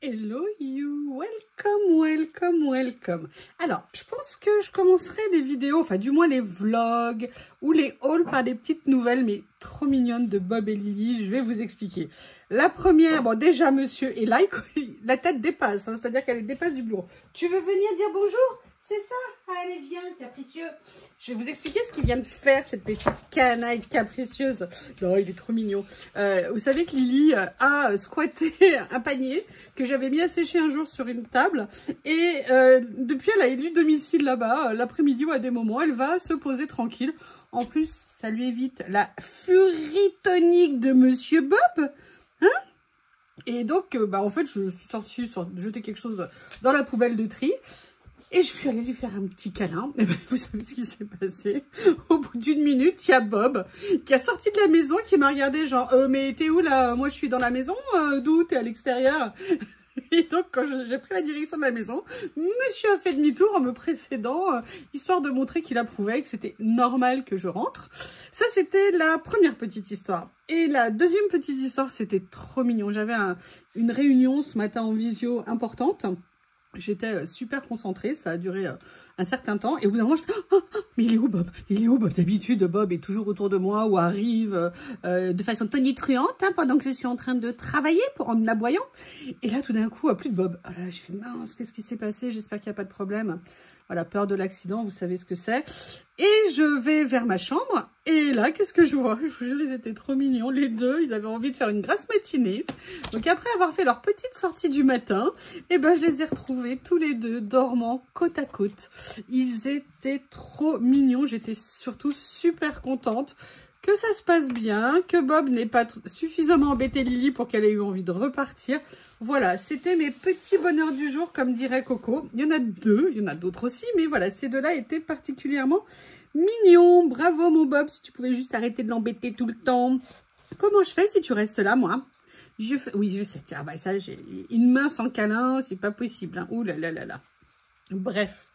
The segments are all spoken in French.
Hello you, welcome, welcome, welcome. Alors, je pense que je commencerai les vidéos, enfin du moins les vlogs ou les hauls par des petites nouvelles, mais trop mignonnes de Bob et Lily. Je vais vous expliquer. La première, bon déjà monsieur est là, la tête dépasse, hein, c'est-à-dire qu'elle dépasse du bureau. Tu veux venir dire bonjour? C'est ça? Allez, viens, capricieux. Je vais vous expliquer ce qu'il vient de faire, cette petite canaille capricieuse. Non, il est trop mignon. Vous savez que Lily a squatté un panier que j'avais mis à sécher un jour sur une table. Et depuis, elle a élu domicile là-bas. L'après-midi ou à des moments, elle va se poser tranquille. En plus, ça lui évite la furie tonique de Monsieur Bob. Hein? Et donc, en fait, je suis sortie jeter quelque chose dans la poubelle de tri. Et je suis allée lui faire un petit câlin. Et ben, vous savez ce qui s'est passé? Au bout d'une minute, il y a Bob qui a sorti de la maison, qui m'a regardé genre mais t'es où là? Moi je suis dans la maison, d'où? T'es à l'extérieur? Et donc quand j'ai pris la direction de la maison, monsieur a fait demi-tour en me précédant, histoire de montrer qu'il approuvait, que c'était normal que je rentre. Ça c'était la première petite histoire. Et la deuxième petite histoire, c'était trop mignon. J'avais une réunion ce matin en visio importante. J'étais super concentrée, ça a duré un certain temps. Et au bout d'un moment, je fais mais il est où Bob? Il est où Bob? D'habitude, Bob est toujours autour de moi ou arrive de façon tonitruante pendant que je suis en train de travailler en aboyant. Et là, tout d'un coup, plus de Bob. Alors là, je fais mince, qu'est-ce qui s'est passé? J'espère qu'il n'y a pas de problème. Voilà, peur de l'accident, vous savez ce que c'est. Et je vais vers ma chambre. Et là, qu'est-ce que je vois? Je vous jure, ils étaient trop mignons. Les deux, ils avaient envie de faire une grasse matinée. Donc après avoir fait leur petite sortie du matin, eh ben, je les ai retrouvés tous les deux dormant côte à côte. Ils étaient trop mignons. J'étais surtout super contente que ça se passe bien, que Bob n'ait pas suffisamment embêté Lily pour qu'elle ait eu envie de repartir. Voilà, c'était mes petits bonheurs du jour, comme dirait Coco. Il y en a deux, il y en a d'autres aussi, mais voilà, ces deux-là étaient particulièrement mignons. Bravo mon Bob, si tu pouvais juste arrêter de l'embêter tout le temps. Comment je fais si tu restes là, moi? Oui, je sais, tiens, bah ça, j'ai une main sans câlin, c'est pas possible. Hein. Ouh là là là là. Bref.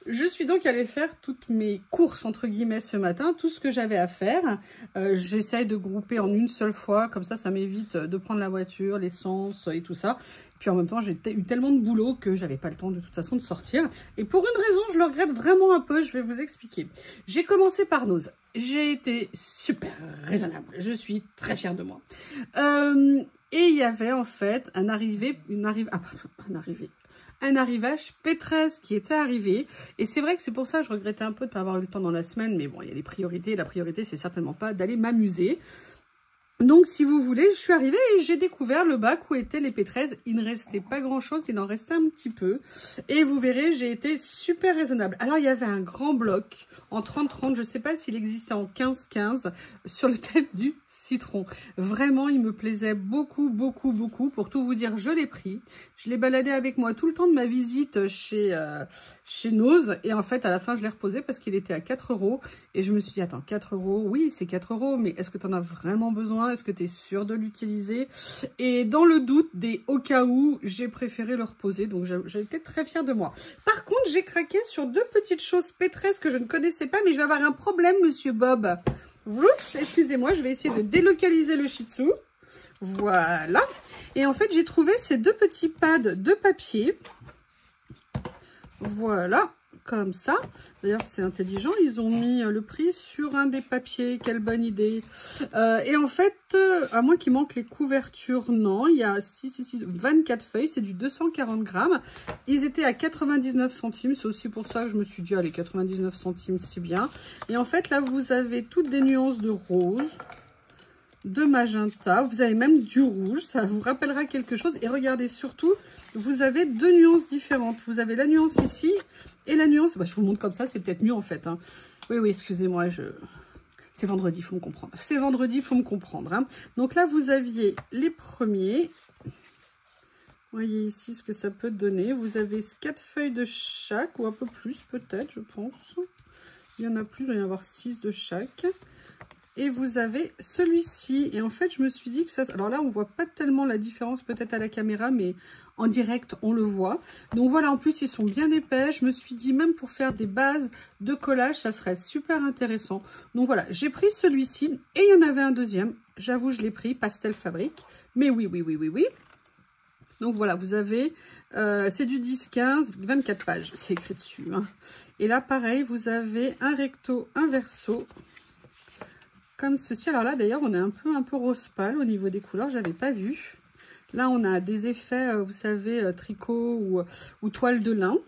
Je suis donc allée faire toutes mes courses, entre guillemets, ce matin, tout ce que j'avais à faire. J'essaye de grouper en une seule fois, comme ça m'évite de prendre la voiture, l'essence et tout ça. Puis en même temps, j'ai eu tellement de boulot que j'avais pas le temps de toute façon de sortir. Et pour une raison, je le regrette vraiment un peu, je vais vous expliquer. J'ai commencé par Nose. J'ai été super raisonnable, je suis très fière de moi. Et il y avait en fait un arrivage P13 qui était arrivé. Et c'est vrai que c'est pour ça que je regrettais un peu de ne pas avoir eu le temps dans la semaine. Mais bon, il y a des priorités. La priorité, c'est certainement pas d'aller m'amuser. Donc, si vous voulez, je suis arrivée et j'ai découvert le bac où étaient les P13. Il ne restait pas grand-chose, il en restait un petit peu. Et vous verrez, j'ai été super raisonnable. Alors, il y avait un grand bloc en 30-30. Je ne sais pas s'il existait en 15-15 sur le thème du citron. Vraiment, il me plaisait beaucoup, beaucoup, beaucoup. Pour tout vous dire, je l'ai pris. Je l'ai baladé avec moi tout le temps de ma visite chez Nose. Et en fait, à la fin, je l'ai reposé parce qu'il était à 4 €. Et je me suis dit, attends, 4 €, oui, c'est 4 €, mais est-ce que tu en as vraiment besoin? Est-ce que tu es sûr de l'utiliser? Et dans le doute des au cas où, j'ai préféré le reposer. Donc, j'ai été très fière de moi. Par contre, j'ai craqué sur deux petites choses P13 que je ne connaissais pas, mais je vais avoir un problème, monsieur Bob. Oups, excusez-moi, je vais essayer de délocaliser le Shih Tzu. Voilà. Et en fait, j'ai trouvé ces deux petits pads de papier. Voilà, comme ça. D'ailleurs, c'est intelligent. Ils ont mis le prix sur un des papiers. Quelle bonne idée. Et en fait, à moins qu'il manque les couvertures, non. Il y a 24 feuilles. C'est du 240 grammes. Ils étaient à 99 centimes. C'est aussi pour ça que je me suis dit, allez, 99 centimes, c'est bien. Et en fait, là, vous avez toutes des nuances de rose, de magenta, vous avez même du rouge, ça vous rappellera quelque chose. Et regardez, surtout, vous avez deux nuances différentes. Vous avez la nuance ici et la nuance, je vous montre comme ça, c'est peut-être mieux en fait. Hein. Oui, excusez-moi, c'est vendredi, il faut me comprendre. C'est vendredi, il faut me comprendre. Hein. Donc là, vous aviez les premiers. Voyez ici ce que ça peut donner. Vous avez 4 feuilles de chaque, ou un peu plus peut-être, je pense. Il y en a plus, il doit y en avoir 6 de chaque. Et vous avez celui-ci. Et en fait, je me suis dit que ça... Alors là, on ne voit pas tellement la différence peut-être à la caméra, mais en direct, on le voit. Donc voilà, en plus, ils sont bien épais. Je me suis dit, même pour faire des bases de collage, ça serait super intéressant. Donc voilà, j'ai pris celui-ci. Et il y en avait un deuxième. J'avoue, je l'ai pris, Pastel Fabrique. Mais oui. Donc voilà, vous avez, c'est du 10-15, 24 pages, c'est écrit dessus. Hein. Et là, pareil, vous avez un recto, un verso, comme ceci. Alors là, d'ailleurs, on est un peu rose pâle au niveau des couleurs, j'avais pas vu. Là, on a des effets, vous savez, tricot ou toile de lin.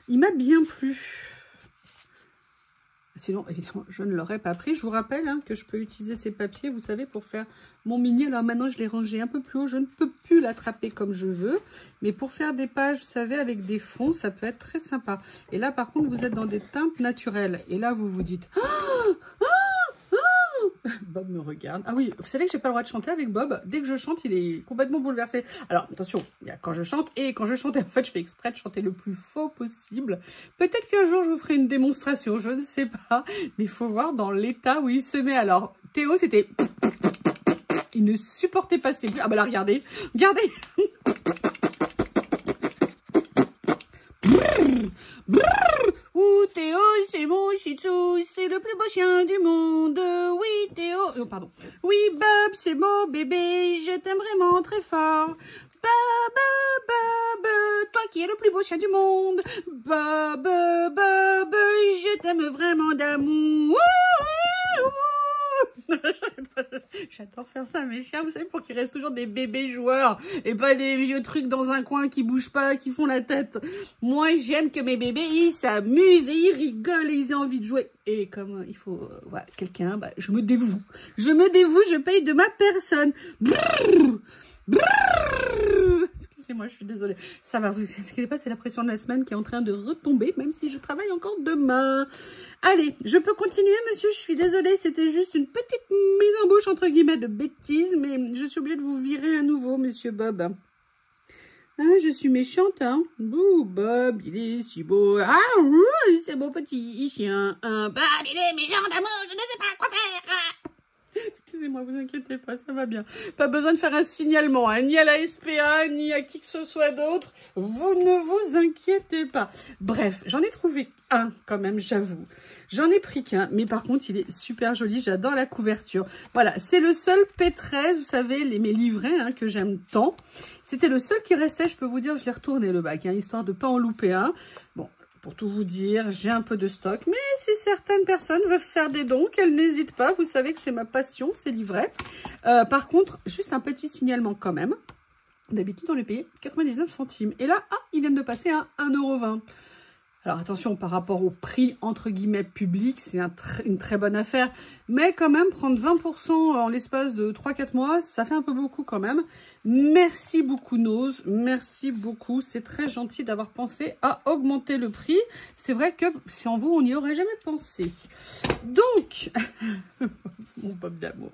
Il m'a bien plu. Sinon, évidemment, je ne l'aurais pas pris. Je vous rappelle hein, que je peux utiliser ces papiers, vous savez, pour faire mon mini. Alors maintenant, je l'ai rangé un peu plus haut. Je ne peux plus l'attraper comme je veux. Mais pour faire des pages, vous savez, avec des fonds, ça peut être très sympa. Et là, par contre, vous êtes dans des teintes naturelles. Et là, vous vous dites... Bob me regarde. Ah oui, vous savez que j'ai pas le droit de chanter avec Bob. Dès que je chante, il est complètement bouleversé. Alors, attention, il y a quand je chante et quand je chante, en fait, je fais exprès de chanter le plus faux possible. Peut-être qu'un jour, je vous ferai une démonstration, je ne sais pas. Mais il faut voir dans l'état où il se met. Alors, Théo, c'était... Il ne supportait pas ses bruits. Ah bah là, regardez. Regardez. Ouh, Théo, c'est mon shih tzu, c'est le plus beau chien du monde. Oui, Théo, oh, pardon. Oui, Bob, c'est mon bébé, je t'aime vraiment très fort. Bob, Bob, toi qui es le plus beau chien du monde. Bob, Bob, je t'aime vraiment d'amour. J'adore faire ça à mes chiens, vous savez, pour qu'ils restent toujours des bébés joueurs et pas des vieux trucs dans un coin qui bougent pas, qui font la tête. Moi, j'aime que mes bébés, ils s'amusent et ils rigolent et ils ont envie de jouer. Et comme il faut voilà, quelqu'un, bah, je me dévoue. Je me dévoue, je paye de ma personne. Brrr, brrr. Excusez-moi, je suis désolée. Ça va, vous inquiétez pas, c'est la pression de la semaine qui est en train de retomber, même si je travaille encore demain. Allez, je peux continuer, monsieur, je suis désolée, c'était juste une petite mise en bouche, entre guillemets, de bêtises, mais je suis obligée de vous virer à nouveau, monsieur Bob. Ah, je suis méchante, hein. Bouh, Bob, il est si beau. Ah, c'est beau petit chien. Bob, il est méchant d'amour, je ne sais pas quoi faire. Excusez-moi, vous inquiétez pas, ça va bien. Pas besoin de faire un signalement, hein, ni à la SPA, ni à qui que ce soit d'autre. Vous ne vous inquiétez pas. Bref, j'en ai trouvé un quand même, j'avoue. J'en ai pris qu'un, mais par contre, il est super joli. J'adore la couverture. Voilà, c'est le seul P13, vous savez, mes livrets hein, que j'aime tant. C'était le seul qui restait, je peux vous dire, je l'ai retourné le bac, hein, histoire de pas en louper un. Bon. Pour tout vous dire, j'ai un peu de stock. Mais si certaines personnes veulent faire des dons, qu'elles n'hésitent pas. Vous savez que c'est ma passion, ces livrets. Par contre, juste un petit signalement quand même. D'habitude, on les payait 99 centimes. Et là, ah, ils viennent de passer à 1,20 €. Alors attention, par rapport au prix, entre guillemets, public, c'est une très bonne affaire. Mais quand même, prendre 20% en l'espace de 3-4 mois, ça fait un peu beaucoup quand même. Merci beaucoup, Nose. Merci beaucoup. C'est très gentil d'avoir pensé à augmenter le prix. C'est vrai que, sans vous, on n'y aurait jamais pensé. Donc, mon Bob d'amour.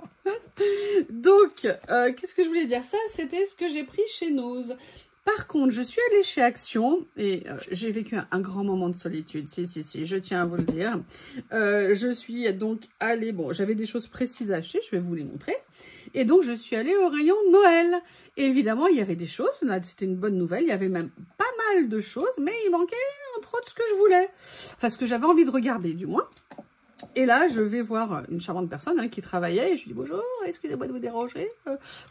Donc, qu'est-ce que je voulais dire? Ça, c'était ce que j'ai pris chez Nose. Par contre, je suis allée chez Action et j'ai vécu un grand moment de solitude. Si, je tiens à vous le dire. Je suis donc allée... Bon, j'avais des choses précises à acheter, je vais vous les montrer. Et donc, je suis allée au rayon Noël. Et évidemment, il y avait des choses. C'était une bonne nouvelle. Il y avait même pas mal de choses, mais il manquait entre autres ce que je voulais. Enfin, ce que j'avais envie de regarder, du moins. Et là, je vais voir une charmante personne hein, qui travaillait et je lui dis bonjour, excusez-moi de vous déranger.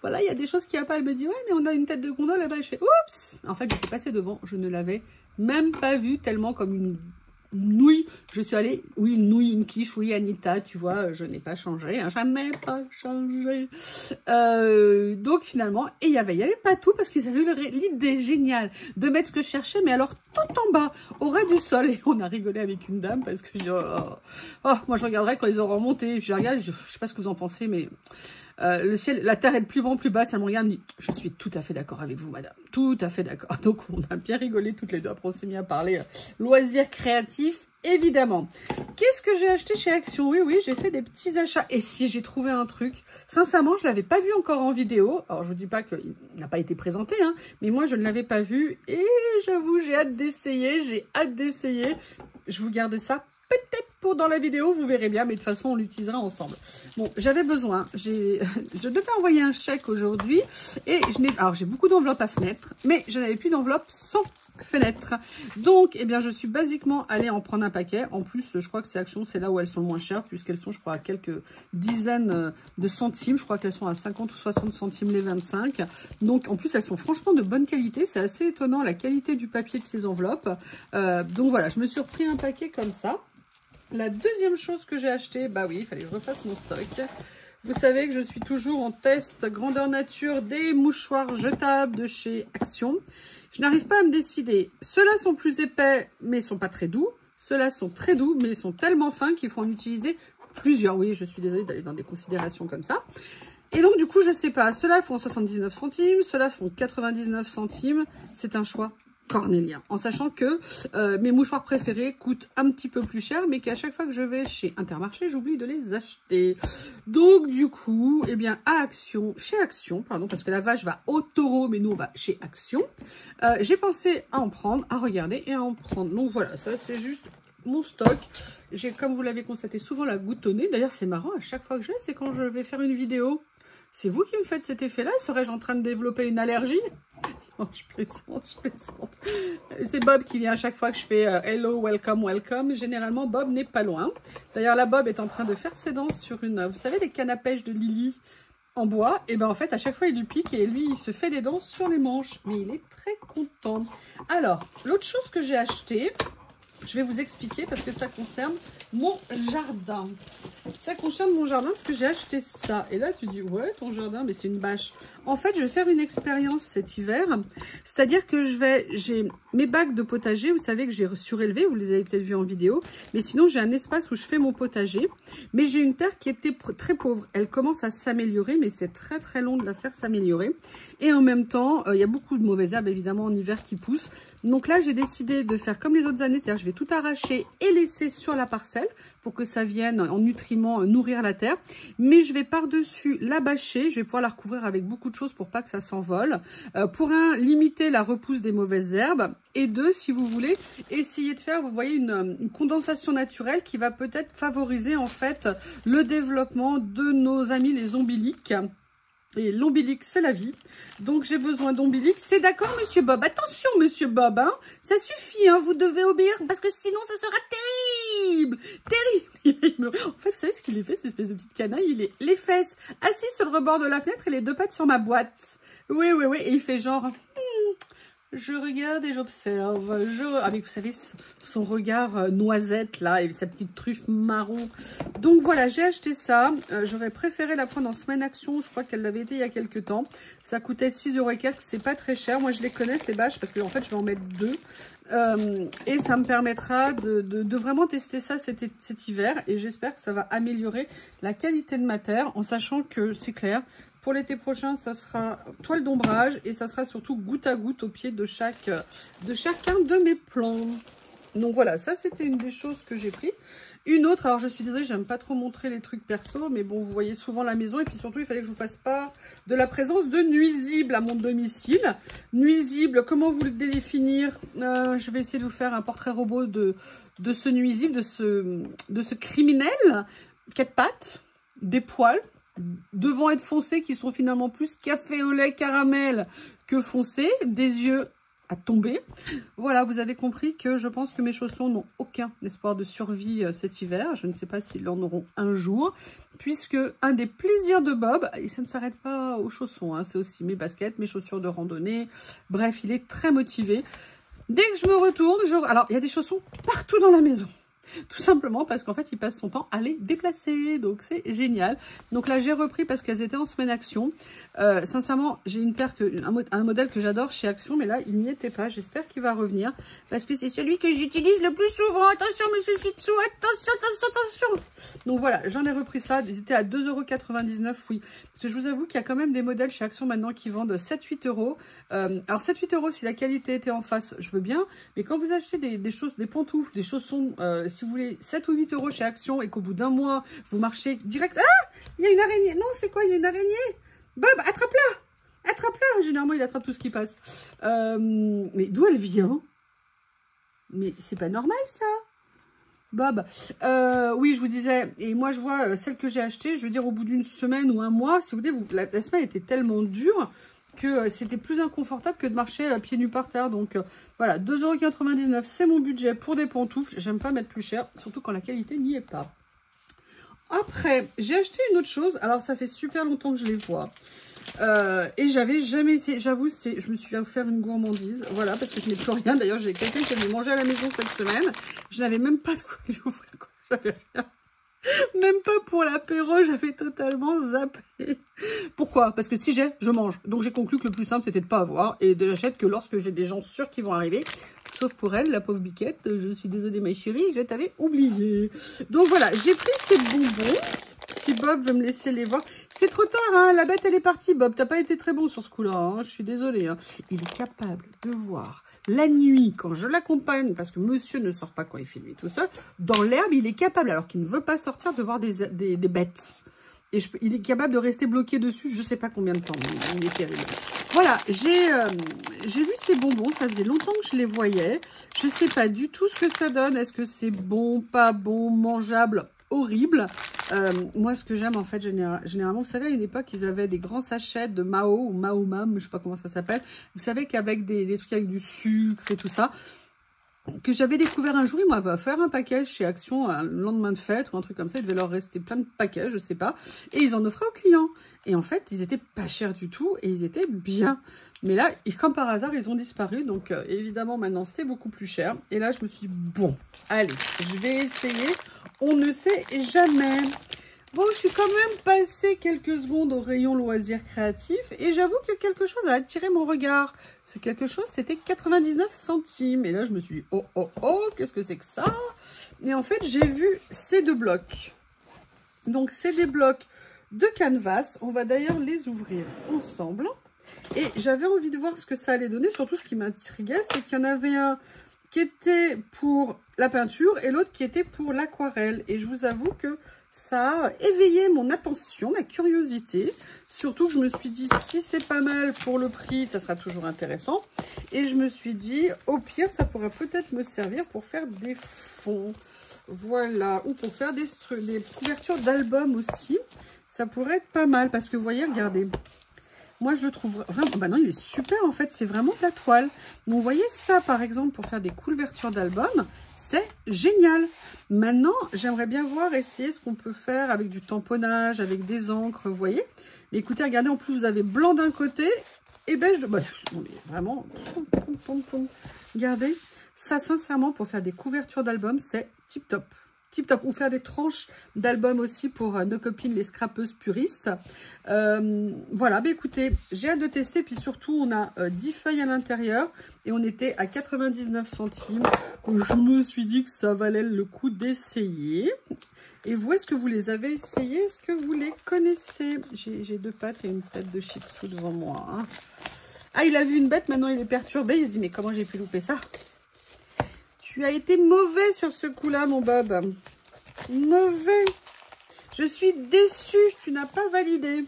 Voilà, il y a des choses qui a pas. Elle me dit ouais, mais on a une tête de gondole là-bas. Je fais oups. En fait, j'étais passée devant, je ne l'avais même pas vue tellement comme une nouille. Je suis allée, oui, une nouille, une quiche, oui, Anita, tu vois, je n'ai pas changé, hein, jamais pas changé. Donc finalement, et il y avait pas tout parce qu'ils avaient eu l'idée géniale de mettre ce que je cherchais, mais alors tout en bas, au ras du sol. Et on a rigolé avec une dame parce que je dis, moi je regarderai quand ils auront monté. Je regarde, je sais pas ce que vous en pensez, mais le ciel, la terre est de plus grand, plus basse. Elle me regarde, elle me dit, je suis tout à fait d'accord avec vous, madame. Tout à fait d'accord. Donc, on a bien rigolé toutes les deux. Après, on s'est mis à parler loisirs créatifs, évidemment. Qu'est-ce que j'ai acheté chez Action? Oui, j'ai fait des petits achats. Et si j'ai trouvé un truc, sincèrement, je l'avais pas vu encore en vidéo. Alors, je vous dis pas qu'il n'a pas été présenté, hein, mais moi, je ne l'avais pas vu. Et j'avoue, j'ai hâte d'essayer. Je vous garde ça peut-être pour dans la vidéo, vous verrez bien, mais de toute façon, on l'utilisera ensemble. Bon, j'avais besoin, je devais envoyer un chèque aujourd'hui, et alors j'ai beaucoup d'enveloppes à fenêtre, mais je n'avais plus d'enveloppe sans fenêtre. Donc, eh bien, je suis basiquement allée en prendre un paquet. En plus, je crois que c'est Action, c'est là où elles sont le moins chères, puisqu'elles sont, je crois, à quelques dizaines de centimes. Je crois qu'elles sont à 50 ou 60 centimes les 25. Donc, en plus, elles sont franchement de bonne qualité. C'est assez étonnant, la qualité du papier de ces enveloppes. Donc, voilà, je me suis repris un paquet comme ça. La deuxième chose que j'ai acheté, bah oui, il fallait que je refasse mon stock. Vous savez que je suis toujours en test grandeur nature des mouchoirs jetables de chez Action. Je n'arrive pas à me décider. Ceux-là sont plus épais, mais ils sont pas très doux. Ceux-là sont très doux, mais ils sont tellement fins qu'il faut en utiliser plusieurs. Oui, je suis désolée d'aller dans des considérations comme ça. Et donc, du coup, je sais pas. Ceux-là font 79 centimes. Ceux-là font 99 centimes. C'est un choix cornélien, en sachant que mes mouchoirs préférés coûtent un petit peu plus cher, mais qu'à chaque fois que je vais chez Intermarché, j'oublie de les acheter. Donc du coup, eh bien chez Action, pardon, parce que la vache va au taureau, mais nous on va chez Action, j'ai pensé à en prendre, à regarder et à en prendre. Donc voilà, ça c'est juste mon stock. J'ai, comme vous l'avez constaté, souvent la goutte au nez. D'ailleurs c'est marrant, à chaque fois que je l'ai, c'est quand je vais faire une vidéo. C'est vous qui me faites cet effet-là? Serais-je en train de développer une allergie? Oh, je plaisante, je plaisante. C'est Bob qui vient à chaque fois que je fais hello, welcome, welcome. Généralement, Bob n'est pas loin. D'ailleurs, là, Bob est en train de faire ses dents sur une... Vous savez, les cannes à pêche de Lily en bois? Et ben en fait, à chaque fois, il lui pique et lui, il se fait des dents sur les manches. Mais il est très content. Alors, l'autre chose que j'ai acheté... Je vais vous expliquer parce que ça concerne mon jardin. Ça concerne mon jardin parce que j'ai acheté ça. Et là, tu dis, ouais, ton jardin, mais c'est une bâche. En fait, je vais faire une expérience cet hiver. C'est-à-dire que j'ai mes bacs de potager, vous savez que j'ai surélevé, vous les avez peut-être vus en vidéo. Mais sinon, j'ai un espace où je fais mon potager. Mais j'ai une terre qui était très pauvre. Elle commence à s'améliorer, mais c'est très très long de la faire s'améliorer. Et en même temps, il y a beaucoup de mauvaises herbes, évidemment, en hiver qui poussent. Donc là, j'ai décidé de faire comme les autres années, c'est-à-dire je vais tout arracher et laisser sur la parcelle pour que ça vienne en nutriments nourrir la terre. Mais je vais par-dessus la bâcher, je vais pouvoir la recouvrir avec beaucoup de choses pour pas que ça s'envole. Pour un, limiter la repousse des mauvaises herbes. Et deux, si vous voulez, essayer de faire, vous voyez, une condensation naturelle qui va peut-être favoriser en fait le développement de nos amis les ombiliques. Et l'ombilic, c'est la vie. Donc, j'ai besoin d'ombilic. C'est d'accord, monsieur Bob? Attention, monsieur Bob, hein. Ça suffit, hein. Vous devez obéir parce que sinon, ça sera terrible. Terrible. En fait, vous savez ce qu'il est fait, cette espèce de petite canaille? Il est les fesses assis sur le rebord de la fenêtre et les deux pattes sur ma boîte. Oui, oui, oui. Et il fait genre... Je regarde et j'observe. Avec, vous savez, son regard noisette, là, et sa petite truffe marron. Donc, voilà, j'ai acheté ça. J'aurais préféré la prendre en semaine action. Je crois qu'elle l'avait été il y a quelques temps. Ça coûtait 6 € et quelques. C'est pas très cher. Moi, je les connais, ces bâches, parce que, en fait, je vais en mettre deux. Et ça me permettra de vraiment tester ça cet hiver. Et j'espère que ça va améliorer la qualité de ma terre, en sachant que, c'est clair... Pour l'été prochain, ça sera toile d'ombrage et ça sera surtout goutte à goutte au pied de chacun de mes plants. Donc voilà, ça c'était une des choses que j'ai pris. Une autre, alors je suis désolée, j'aime pas trop montrer les trucs perso, mais bon, vous voyez souvent la maison. Et puis surtout, il fallait que je vous fasse part de la présence de nuisibles à mon domicile. Nuisibles, comment vous le définir? Je vais essayer de vous faire un portrait robot de ce nuisible, de ce criminel. 4 pattes, des poils. Devant être foncés, qui sont finalement plus café au lait caramel que foncés, des yeux à tomber. Voilà, vous avez compris que je pense que mes chaussons n'ont aucun espoir de survie cet hiver. Je ne sais pas s'ils en auront un jour, puisque un des plaisirs de Bob, et ça ne s'arrête pas aux chaussons, hein, c'est aussi mes baskets, mes chaussures de randonnée. Bref, il est très motivé. Dès que je me retourne, alors il y a des chaussons partout dans la maison. Tout simplement parce qu'en fait, il passe son temps à les déplacer. Donc, c'est génial. Donc là, j'ai repris parce qu'elles étaient en semaine Action. Sincèrement, j'ai une paire, un modèle que j'adore chez Action. Mais là, il n'y était pas. J'espère qu'il va revenir. Parce que c'est celui que j'utilise le plus souvent. Attention, monsieur Fichou. Attention, attention, attention. Donc voilà, j'en ai repris ça. Ils étaient à 2,99 €. Oui. Parce que je vous avoue qu'il y a quand même des modèles chez Action maintenant qui vendent 7-8 €. Alors, 7-8 € si la qualité était en face, je veux bien. Mais quand vous achetez des choses, des pantoufles, des chaussons... si vous voulez 7 ou 8 € chez Action et qu'au bout d'un mois, vous marchez direct... Ah, il y a une araignée. Non, c'est quoi? Il y a une araignée. Bob, attrape-la. Attrape-la. Généralement, il attrape tout ce qui passe. Mais d'où elle vient? Mais c'est pas normal, ça. Bob, oui, je vous disais, et moi, je vois celle que j'ai achetée, je veux dire, au bout d'une semaine ou un mois, si vous voulez, la semaine était tellement dure que c'était plus inconfortable que de marcher pieds nus par terre. Donc voilà, 2,99 €, c'est mon budget pour des pantoufles. J'aime pas mettre plus cher, surtout quand la qualité n'y est pas. Après, j'ai acheté une autre chose. Alors, ça fait super longtemps que je les vois. Et j'avais jamais essayé. J'avoue, je me suis offert une gourmandise. Voilà, parce que je n'ai plus rien. D'ailleurs, j'ai quelqu'un qui est venu manger à la maison cette semaine. Je n'avais même pas de quoi lui offrir. J'avais rien. Même pas pour l'apéro, j'avais totalement zappé. Pourquoi? Parce que si j'ai, je mange. Donc j'ai conclu que le plus simple, c'était de pas avoir. Et de j'achète que lorsque j'ai des gens sûrs qui vont arriver. Sauf pour elle, la pauvre biquette. Je suis désolée, ma chérie, je t'avais oublié. Donc voilà, j'ai pris ces bonbons. Si Bob veut me laisser les voir. C'est trop tard, hein. La bête, elle est partie, Bob. T'as pas été très bon sur ce coup-là, hein. Je suis désolée, hein. Il est capable de voir la nuit, quand je l'accompagne, parce que monsieur ne sort pas quand il fait nuit tout seul, dans l'herbe, il est capable, alors qu'il ne veut pas sortir, de voir des bêtes. Et il est capable de rester bloqué dessus, je sais pas combien de temps, il est terrible. Voilà, j'ai vu ces bonbons, ça faisait longtemps que je les voyais. Je sais pas du tout ce que ça donne, est-ce que c'est bon, pas bon, mangeable, horrible. Moi, ce que j'aime, en fait, généralement, vous savez, à une époque, ils avaient des grands sachets de Mao ou Mao Mam, je sais pas comment ça s'appelle. Vous savez qu'avec des trucs avec du sucre et tout ça, que j'avais découvert un jour, ils m'avaient offert un package chez Action, un lendemain de fête ou un truc comme ça. Il devait leur rester plein de paquets, je sais pas. Et ils en offraient aux clients. Et en fait, ils étaient pas chers du tout et ils étaient bien. Mais là, comme par hasard, ils ont disparu. Donc, évidemment, maintenant, c'est beaucoup plus cher. Et là, je me suis dit, bon, allez, je vais essayer. On ne sait jamais. Bon, je suis quand même passée quelques secondes au rayon loisirs créatifs. Et j'avoue que quelque chose a attiré mon regard. Ce quelque chose, c'était 99 centimes. Et là, je me suis dit, oh, oh, oh, qu'est-ce que c'est que ça? Et en fait, j'ai vu ces deux blocs. Donc, c'est des blocs de canvas. On va d'ailleurs les ouvrir ensemble. Et j'avais envie de voir ce que ça allait donner. Surtout, ce qui m'intriguait, c'est qu'il y en avait un qui était pour la peinture et l'autre qui était pour l'aquarelle. Et je vous avoue que ça a éveillé mon attention, ma curiosité. Surtout que je me suis dit, si c'est pas mal pour le prix, ça sera toujours intéressant. Et je me suis dit, au pire, ça pourrait peut-être me servir pour faire des fonds. Voilà, ou pour faire des couvertures d'albums aussi. Ça pourrait être pas mal parce que vous voyez, regardez. Moi, je le trouve vraiment... Bah non, il est super, en fait. C'est vraiment de la toile. Donc, vous voyez ça, par exemple, pour faire des couvertures d'albums, c'est génial. Maintenant, j'aimerais bien voir, essayer ce qu'on peut faire avec du tamponnage, avec des encres, vous voyez. Mais écoutez, regardez, en plus, vous avez blanc d'un côté et beige de... Bah, on est vraiment... Regardez, ça, sincèrement, pour faire des couvertures d'albums, c'est tip-top. Tip-top, ou faire des tranches d'albums aussi pour nos copines les scrapeuses puristes. Voilà, bah écoutez, j'ai hâte de tester. Puis surtout, on a 10 feuilles à l'intérieur et on était à 99 centimes. Donc, je me suis dit que ça valait le coup d'essayer. Et vous, est-ce que vous les avez essayés? Est-ce que vous les connaissez? J'ai deux pattes et une tête de shih tzu devant moi. Hein. Ah, il a vu une bête, maintenant il est perturbé. Il se dit, mais comment j'ai pu louper ça? Tu as été mauvais sur ce coup-là, mon Bob. Mauvais. Je suis déçue. Tu n'as pas validé.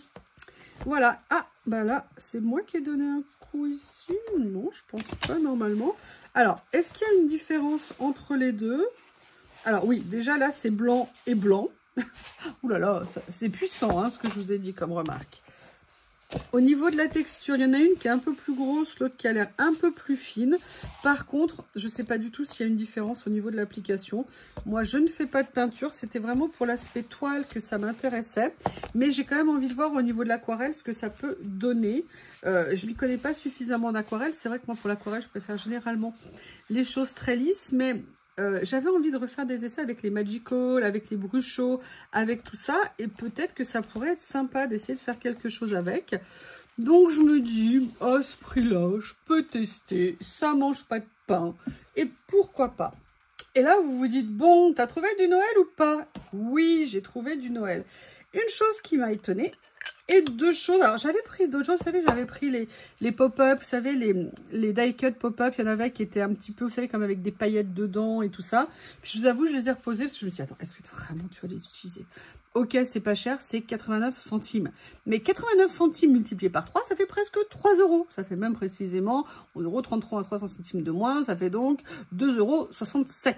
Voilà. Ah, bah là, c'est moi qui ai donné un coup ici. Non, je pense pas normalement. Alors, est-ce qu'il y a une différence entre les deux? Alors oui, déjà là, c'est blanc et blanc. Ouh là là, c'est puissant, hein, ce que je vous ai dit comme remarque. Au niveau de la texture, il y en a une qui est un peu plus grosse, l'autre qui a l'air un peu plus fine. Par contre, je ne sais pas du tout s'il y a une différence au niveau de l'application. Moi, je ne fais pas de peinture. C'était vraiment pour l'aspect toile que ça m'intéressait. Mais j'ai quand même envie de voir au niveau de l'aquarelle ce que ça peut donner. Je ne m'y connais pas suffisamment d'aquarelle. C'est vrai que moi, pour l'aquarelle, je préfère généralement les choses très lisses. Mais... j'avais envie de refaire des essais avec les Magical, avec les Bruchot, avec tout ça. Et peut-être que ça pourrait être sympa d'essayer de faire quelque chose avec. Donc, je me dis, à ce prix-là, je peux tester. Ça mange pas de pain. Et pourquoi pas? Et là, vous vous dites, bon, t'as trouvé du Noël ou pas? Oui, j'ai trouvé du Noël. Une chose qui m'a étonnée, et deux choses. Alors, j'avais pris d'autres choses. Vous savez, j'avais pris les pop-up. Vous savez, les die-cut pop-up. Il y en avait qui étaient un petit peu, vous savez, comme avec des paillettes dedans et tout ça. Puis, je vous avoue, je les ai reposés parce que je me dis, attends, est-ce que vraiment tu vas les utiliser? Ok, c'est pas cher, c'est 89 centimes. Mais 89 centimes multiplié par 3, ça fait presque 3 euros. Ça fait même précisément 1,33 € à 300 centimes de moins. Ça fait donc 2,67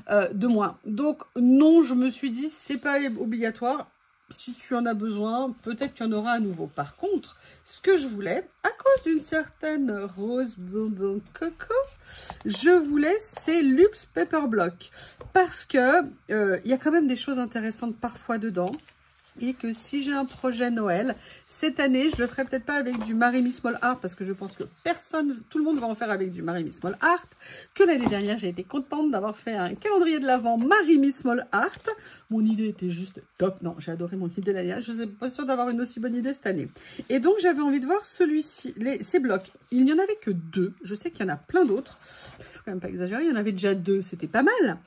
€ de moins. Donc, non, je me suis dit, c'est pas obligatoire. si tu en as besoin, peut-être qu'il y en aura à nouveau. Par contre, ce que je voulais, à cause d'une certaine Rose Bonbon Coco, je voulais ces Luxe Paper Block. Parce que il y a quand même des choses intéressantes parfois dedans. Et que si j'ai un projet Noël, cette année, je le ferai peut-être pas avec du Marimi Small Art, parce que je pense que tout le monde va en faire avec du Marimi Small Art. Que l'année dernière, j'ai été contente d'avoir fait un calendrier de l'Avent Marimi Small Art. Mon idée était juste top. Non, j'ai adoré mon idée l'année dernière. Je ne suis pas sûre d'avoir une aussi bonne idée cette année. Et donc, j'avais envie de voir celui-ci, ces blocs. Il n'y en avait que 2. Je sais qu'il y en a plein d'autres. Il faut quand même pas exagérer. Il y en avait déjà 2. C'était pas mal.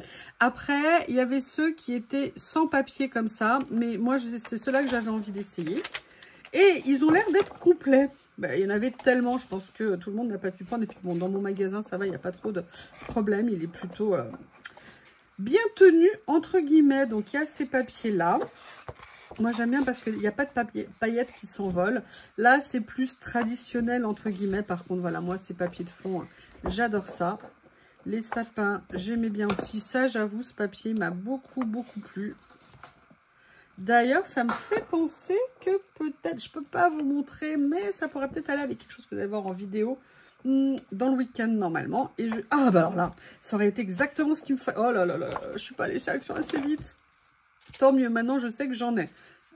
Après, il y avait ceux qui étaient sans papier comme ça. Mais moi, c'est ceux-là que j'avais envie d'essayer. Et ils ont l'air d'être complets. Ben, il y en avait tellement, je pense que tout le monde n'a pas pu prendre. Et puis bon, dans mon magasin, ça va, il n'y a pas trop de problème. Il est plutôt bien tenu, entre guillemets. Donc, il y a ces papiers-là. Moi, j'aime bien parce qu'il n'y a pas de paillettes qui s'envolent. Là, c'est plus traditionnel, entre guillemets. Par contre, voilà, moi, ces papiers de fond, j'adore ça. Les sapins, j'aimais bien aussi. Ça, j'avoue, ce papier m'a beaucoup, beaucoup plu. D'ailleurs, ça me fait penser que peut-être, je ne peux pas vous montrer, mais ça pourrait peut-être aller avec quelque chose que vous allez voir en vidéo dans le week-end normalement. Et ah, bah alors là, ça aurait été exactement ce qu'il me faut. Oh là là là, je ne suis pas allée chez Action assez vite. Tant mieux, maintenant je sais que j'en ai.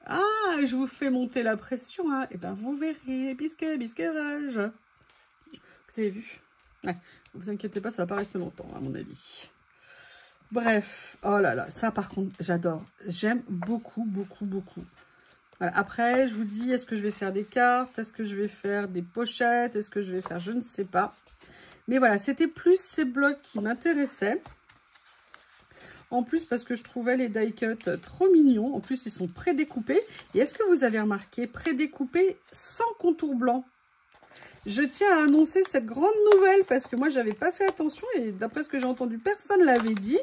Ah, je vous fais monter la pression, hein. Et ben vous verrez, bisquerage. Vous avez vu? Ouais, ne vous inquiétez pas, ça va pas rester longtemps, à mon avis. Bref, oh là là, ça par contre, j'adore. J'aime beaucoup, beaucoup, beaucoup. Voilà. Après, je vous dis, est-ce que je vais faire des cartes? Est-ce que je vais faire des pochettes? Est-ce que je vais faire, je ne sais pas. Mais voilà, c'était plus ces blocs qui m'intéressaient. En plus, parce que je trouvais les die cuts trop mignons. En plus, ils sont prédécoupés. Et est-ce que vous avez remarqué, prédécoupés sans contour blanc? Je tiens à annoncer cette grande nouvelle parce que moi, j'avais pas fait attention et d'après ce que j'ai entendu, personne ne l'avait dit.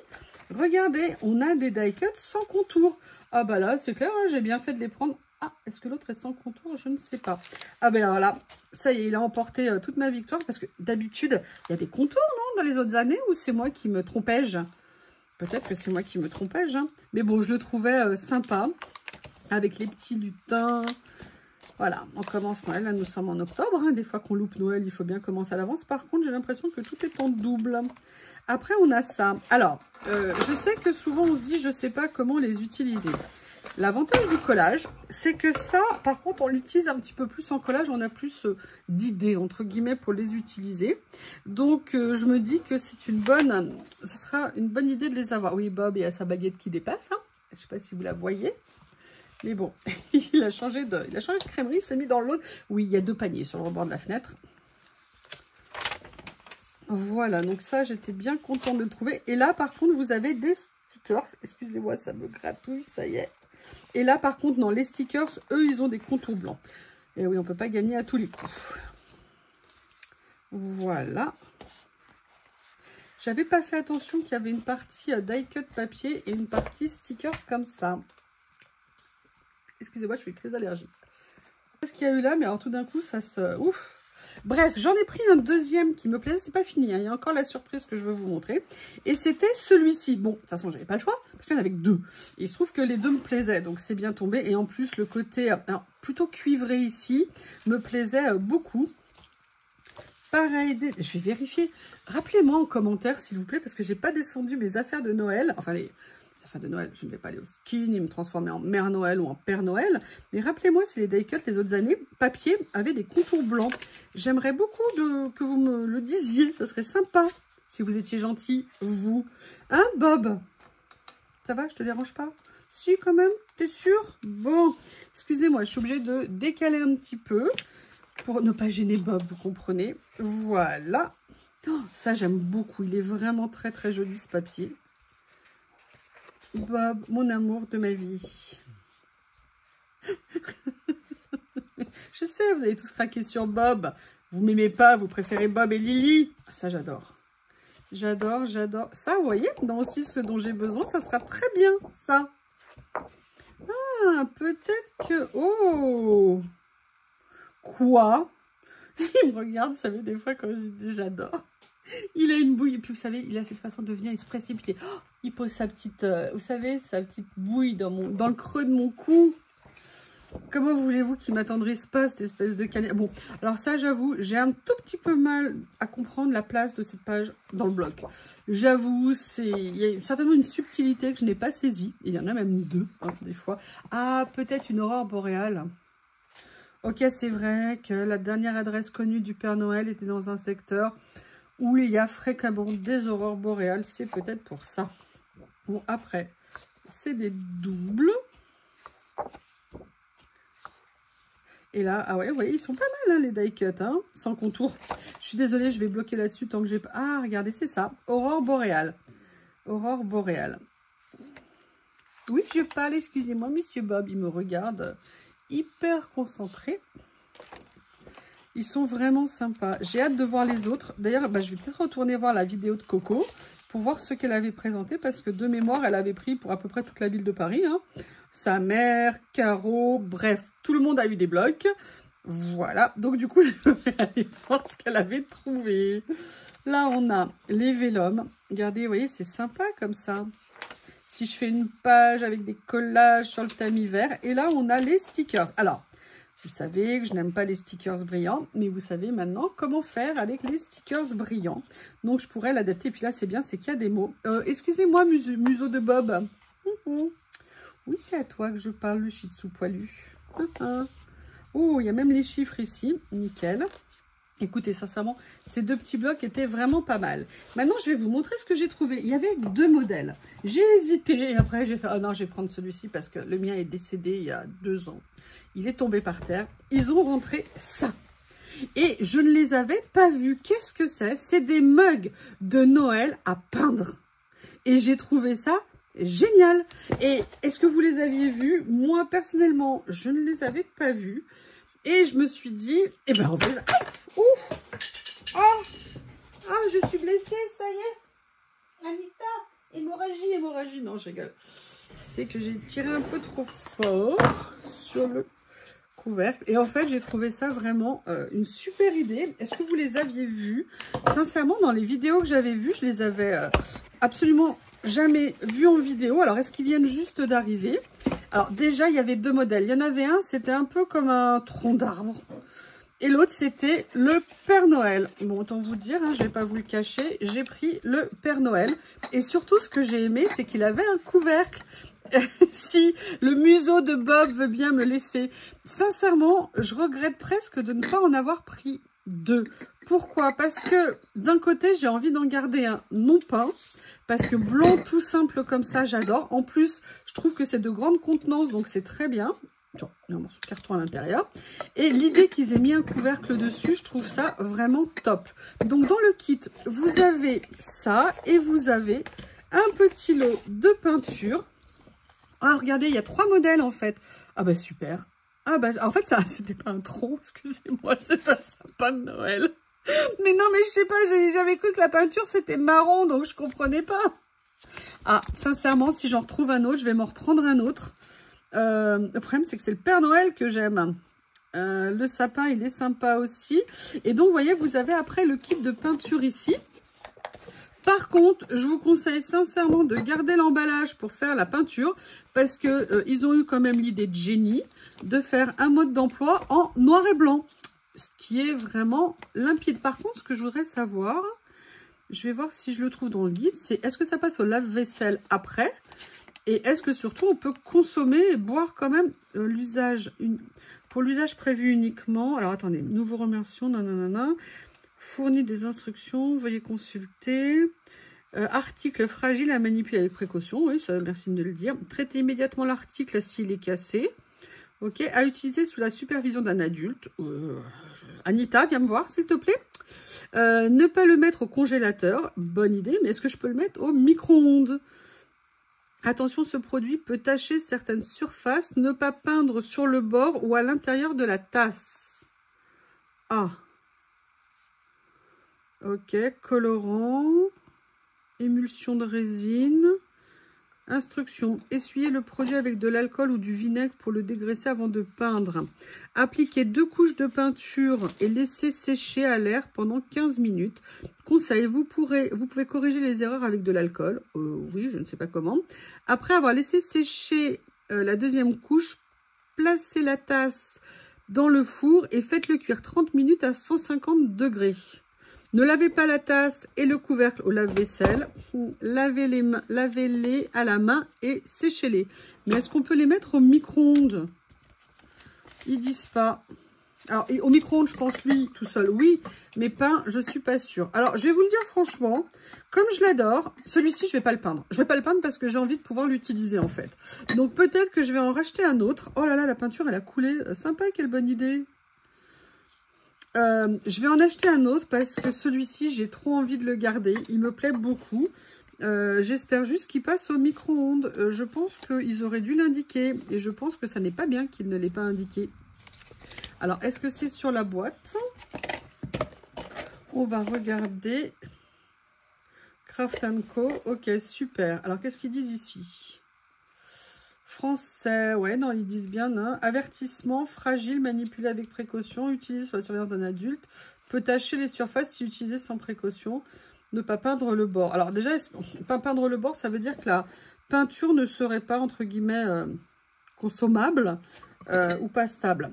Regardez, on a des die cuts sans contour. Ah bah là, c'est clair, hein, j'ai bien fait de les prendre. Ah, est-ce que l'autre est sans contour? Je ne sais pas. Ah ben voilà, ça y est, il a emporté toute ma victoire parce que d'habitude, il y a des contours, non, dans les autres années ou c'est moi qui me trompais-je? Peut-être que c'est moi qui me trompais-je. Hein. Mais bon, je le trouvais sympa avec les petits lutins. Voilà, on commence Noël, là nous sommes en octobre, hein. Des fois qu'on loupe Noël, il faut bien commencer à l'avance. Par contre, j'ai l'impression que tout est en double. Après, on a ça. Alors, je sais que souvent on se dit, je ne sais pas comment les utiliser. L'avantage du collage, c'est que ça, par contre, on l'utilise un petit peu plus en collage, on a plus d'idées, entre guillemets, pour les utiliser. Donc, je me dis que c'est ce sera une bonne idée de les avoir. Oui, Bob, il y a sa baguette qui dépasse, hein. Je ne sais pas si vous la voyez. Mais bon, il a changé de crèmerie, il s'est mis dans l'autre. Oui, il y a 2 paniers sur le rebord de la fenêtre. Voilà, donc ça, j'étais bien contente de le trouver. Et là, par contre, vous avez des stickers. Excusez-moi, ça me gratouille, ça y est. Et là, par contre, non, les stickers, eux, ils ont des contours blancs. Et oui, on ne peut pas gagner à tous les coups. Voilà. J'avais pas fait attention qu'il y avait une partie die cut papier et une partie stickers comme ça. Excusez-moi, je suis très allergique. Ce qu'il y a eu là, mais alors tout d'un coup, ça se... Ouf. Bref, j'en ai pris un deuxième qui me plaisait. C'est pas fini, hein. Il y a encore la surprise que je veux vous montrer. Et c'était celui-ci. Bon, de toute façon, j'avais pas le choix parce qu'il y en avait que 2. Et il se trouve que les 2 me plaisaient, donc c'est bien tombé. Et en plus, le côté alors, plutôt cuivré ici me plaisait beaucoup. Pareil, je vais vérifier. Rappelez-moi en commentaire, s'il vous plaît, parce que j'ai pas descendu mes affaires de Noël. Enfin, les affaires de Noël, je ne vais pas aller au ski, ni me transformer en Mère Noël ou en Père Noël. Mais rappelez-moi si les die cuts, les autres années, papier, avaient des contours blancs. J'aimerais beaucoup que vous me le disiez. Ça serait sympa, si vous étiez gentil, vous. Hein, Bob? Ça va, je te dérange pas? Si, quand même, t'es sûr? Bon, excusez-moi, je suis obligée de décaler un petit peu. Pour ne pas gêner Bob, vous comprenez. Voilà. Oh, ça, j'aime beaucoup. Il est vraiment très, très joli, ce papier. Bob, mon amour de ma vie. Je sais, vous allez tous craquer sur Bob. Vous m'aimez pas, vous préférez Bob et Lily. Ça, j'adore. J'adore, j'adore. Ça, vous voyez, dans aussi ce dont j'ai besoin, ça sera très bien, ça. Ah, peut-être que... Oh! Quoi? Il me regarde, vous savez, des fois, quand je dis j'adore. Il a une bouille, et puis vous savez, il a cette façon de venir, il se précipite. Oh, il pose sa petite, vous savez, sa petite bouille dans le creux de mon cou. Comment voulez-vous qu'ils m'attendrissent pas, cette espèce de canette? Bon, alors ça, j'avoue, j'ai un tout petit peu mal à comprendre la place de cette page dans le bloc. J'avoue, il y a certainement une subtilité que je n'ai pas saisie. Il y en a même deux, hein, des fois. Ah, peut-être une aurore boréale. Ok, c'est vrai que la dernière adresse connue du Père Noël était dans un secteur où il y a fréquemment des aurores boréales. C'est peut-être pour ça. Bon, après, c'est des doubles. Et là, ah ouais, vous voyez, ils sont pas mal, hein, les die cut, hein, sans contour. Je suis désolée, je vais bloquer là-dessus tant que j'ai pas... Ah, regardez, c'est ça. Aurore boréale. Aurore boréale. Oui, je parle, excusez-moi, monsieur Bob. Il me regarde hyper concentré. Ils sont vraiment sympas. J'ai hâte de voir les autres. D'ailleurs, bah, je vais peut-être retourner voir la vidéo de Coco pour voir ce qu'elle avait présenté. Parce que de mémoire, elle avait pris pour à peu près toute la ville de Paris, hein. Sa mère, Caro, bref, tout le monde a eu des blocs. Voilà, donc du coup, je vais aller voir ce qu'elle avait trouvé. Là, on a les vélums. Regardez, vous voyez, c'est sympa comme ça. Si je fais une page avec des collages sur le tamis vert. Et là, on a les stickers. Alors, vous savez que je n'aime pas les stickers brillants, mais vous savez maintenant comment faire avec les stickers brillants. Donc, je pourrais l'adapter. Et puis là, c'est bien, c'est qu'il y a des mots. Excusez-moi, museau de Bob. Oui, c'est à toi que je parle, le shih tzu poilu. Oh, il y a même les chiffres ici. Nickel. Écoutez, sincèrement, ces deux petits blocs étaient vraiment pas mal. Maintenant, je vais vous montrer ce que j'ai trouvé. Il y avait deux modèles. J'ai hésité et après, j'ai fait, oh non, je vais prendre celui-ci parce que le mien est décédé il y a 2 ans. Il est tombé par terre. Ils ont rentré ça. Et je ne les avais pas vus. Qu'est-ce que c'est? C'est des mugs de Noël à peindre. Et j'ai trouvé ça génial. Et est-ce que vous les aviez vus? Moi, personnellement, je ne les avais pas vus. Et je me suis dit, eh ben, on va... je suis blessée, ça y est. Anita, hémorragie. Non, je rigole. C'est que j'ai tiré un peu trop fort sur le couvercle. Et en fait, j'ai trouvé ça vraiment une super idée. Est-ce que vous les aviez vus? Sincèrement, dans les vidéos que j'avais vues, je les avais absolument jamais vus en vidéo. Alors, est-ce qu'ils viennent juste d'arriver? Alors, déjà, il y avait deux modèles. Il y en avait un, c'était un peu comme un tronc d'arbre. Et l'autre, c'était le Père Noël. Bon, autant vous dire, hein, je ne vais pas vous le cacher, j'ai pris le Père Noël. Et surtout, ce que j'ai aimé, c'est qu'il avait un couvercle. Si le museau de Bob veut bien me laisser. Sincèrement, je regrette presque de ne pas en avoir pris deux. Pourquoi? Parce que d'un côté, j'ai envie d'en garder un non peint. Parce que blanc tout simple comme ça, j'adore. En plus, je trouve que c'est de grande contenance, donc c'est très bien. Genre, il y a un morceau de carton à l'intérieur. Et l'idée qu'ils aient mis un couvercle dessus, je trouve ça vraiment top. Donc dans le kit, vous avez ça et vous avez un petit lot de peinture. Ah, regardez, il y a 3 modèles en fait. Ah bah super. Ah bah, en fait, ça, c'était pas un tronc, excusez-moi, c'est un sapin de Noël. Mais non, mais je sais pas, j'avais cru que la peinture, c'était marron, donc je comprenais pas. Ah, sincèrement, si j'en retrouve un autre, je vais m'en reprendre un autre. Le problème, c'est que c'est le Père Noël que j'aime. Le sapin, il est sympa aussi. Et donc, vous voyez, vous avez après le kit de peinture ici. Par contre, je vous conseille sincèrement de garder l'emballage pour faire la peinture parce que ils ont eu quand même l'idée de génie de faire un mode d'emploi en noir et blanc, ce qui est vraiment limpide. Par contre, ce que je voudrais savoir, je vais voir si je le trouve dans le guide, c'est est-ce que ça passe au lave-vaisselle après et est-ce que surtout on peut consommer et boire quand même pour l'usage prévu uniquement. Alors attendez, nous vous remercions, nanana. Fournit des instructions, veuillez consulter. Article fragile à manipuler avec précaution, oui, ça, merci de le dire. Traitez immédiatement l'article s'il est cassé. Ok, à utiliser sous la supervision d'un adulte. Anita, viens me voir, s'il te plaît. Ne pas le mettre au congélateur, bonne idée, mais est-ce que je peux le mettre au micro-ondes? Attention, ce produit peut tacher certaines surfaces, ne pas peindre sur le bord ou à l'intérieur de la tasse. Ah. Ok, colorant, émulsion de résine, instruction, essuyez le produit avec de l'alcool ou du vinaigre pour le dégraisser avant de peindre. Appliquez 2 couches de peinture et laissez sécher à l'air pendant 15 minutes. Conseil, vous pouvez corriger les erreurs avec de l'alcool, oui, je ne sais pas comment. Après avoir laissé sécher la deuxième couche, placez la tasse dans le four et faites-le cuire 30 minutes à 150 degrés. Ne lavez pas la tasse et le couvercle au lave-vaisselle. Lavez-les à la main et séchez-les. Mais est-ce qu'on peut les mettre au micro-ondes? Ils disent pas. Alors, au micro-ondes, je pense lui tout seul, oui, mais pain, je suis pas sûre. Alors, je vais vous le dire franchement, comme je l'adore, celui-ci, je vais pas le peindre. Je vais pas le peindre parce que j'ai envie de pouvoir l'utiliser, en fait. Donc, peut-être que je vais en racheter un autre. Oh là là, la peinture, elle a coulé. Sympa, quelle bonne idée. Je vais en acheter un autre parce que celui-ci, j'ai trop envie de le garder. Il me plaît beaucoup. J'espère juste qu'il passe au micro-ondes. Je pense qu'ils auraient dû l'indiquer et je pense que ça n'est pas bien qu'ils ne l'aient pas indiqué. Alors, est-ce que c'est sur la boîte? On va regarder. Craft & Co. Ok, super. Alors, qu'est-ce qu'ils disent ici? Français, ouais, non, ils disent bien. Hein. Avertissement, fragile, manipulé avec précaution, utilisé sous la surveillance d'un adulte, peut tacher les surfaces si utilisé sans précaution, ne pas peindre le bord. Alors déjà, pas peindre le bord, ça veut dire que la peinture ne serait pas, entre guillemets, consommable. Ou pas stable.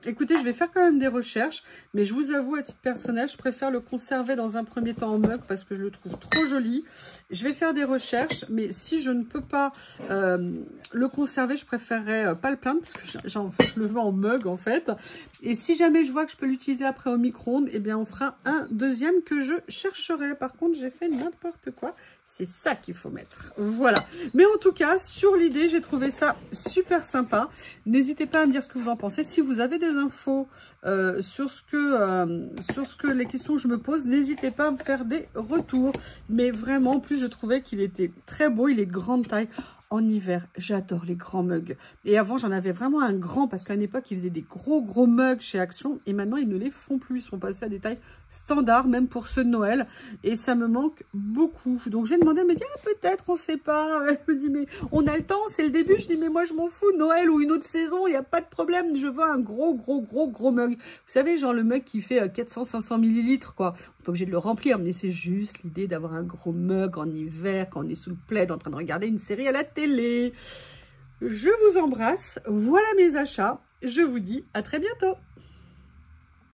Écoutez, je vais faire quand même des recherches, mais je vous avoue, à titre personnel, je préfère le conserver dans un premier temps en mug parce que je le trouve trop joli. Je vais faire des recherches, mais si je ne peux pas le conserver, je préférerais pas le peindre parce que je le veux en mug en fait. Et si jamais je vois que je peux l'utiliser après au micro-ondes, eh bien on fera un deuxième que je chercherai. Par contre, j'ai fait n'importe quoi. C'est ça qu'il faut mettre. Voilà. Mais en tout cas, sur l'idée, j'ai trouvé ça super sympa. N'hésitez pas à me dire ce que vous en pensez. Si vous avez des infos sur les questions que je me pose, n'hésitez pas à me faire des retours. Mais vraiment, en plus, je trouvais qu'il était très beau. Il est de grande taille. En hiver, j'adore les grands mugs. Et avant, j'en avais vraiment un grand parce qu'à une époque, ils faisaient des gros mugs chez Action. Et maintenant, ils ne les font plus. Ils sont passés à des tailles standards, même pour ceux de Noël. Et ça me manque beaucoup. Donc, j'ai demandé, elle me dit, ah, peut-être, on ne sait pas. Elle me dit, mais on a le temps, c'est le début. Je dis, mais moi, je m'en fous. Noël ou une autre saison, il n'y a pas de problème. Je veux un gros mug. Vous savez, genre le mug qui fait 400-500 millilitres, quoi. On n'est pas obligé de le remplir, mais c'est juste l'idée d'avoir un gros mug en hiver, quand on est sous le plaid, en train de regarder une série à la télé. Je vous embrasse. Voilà mes achats. Je vous dis à très bientôt.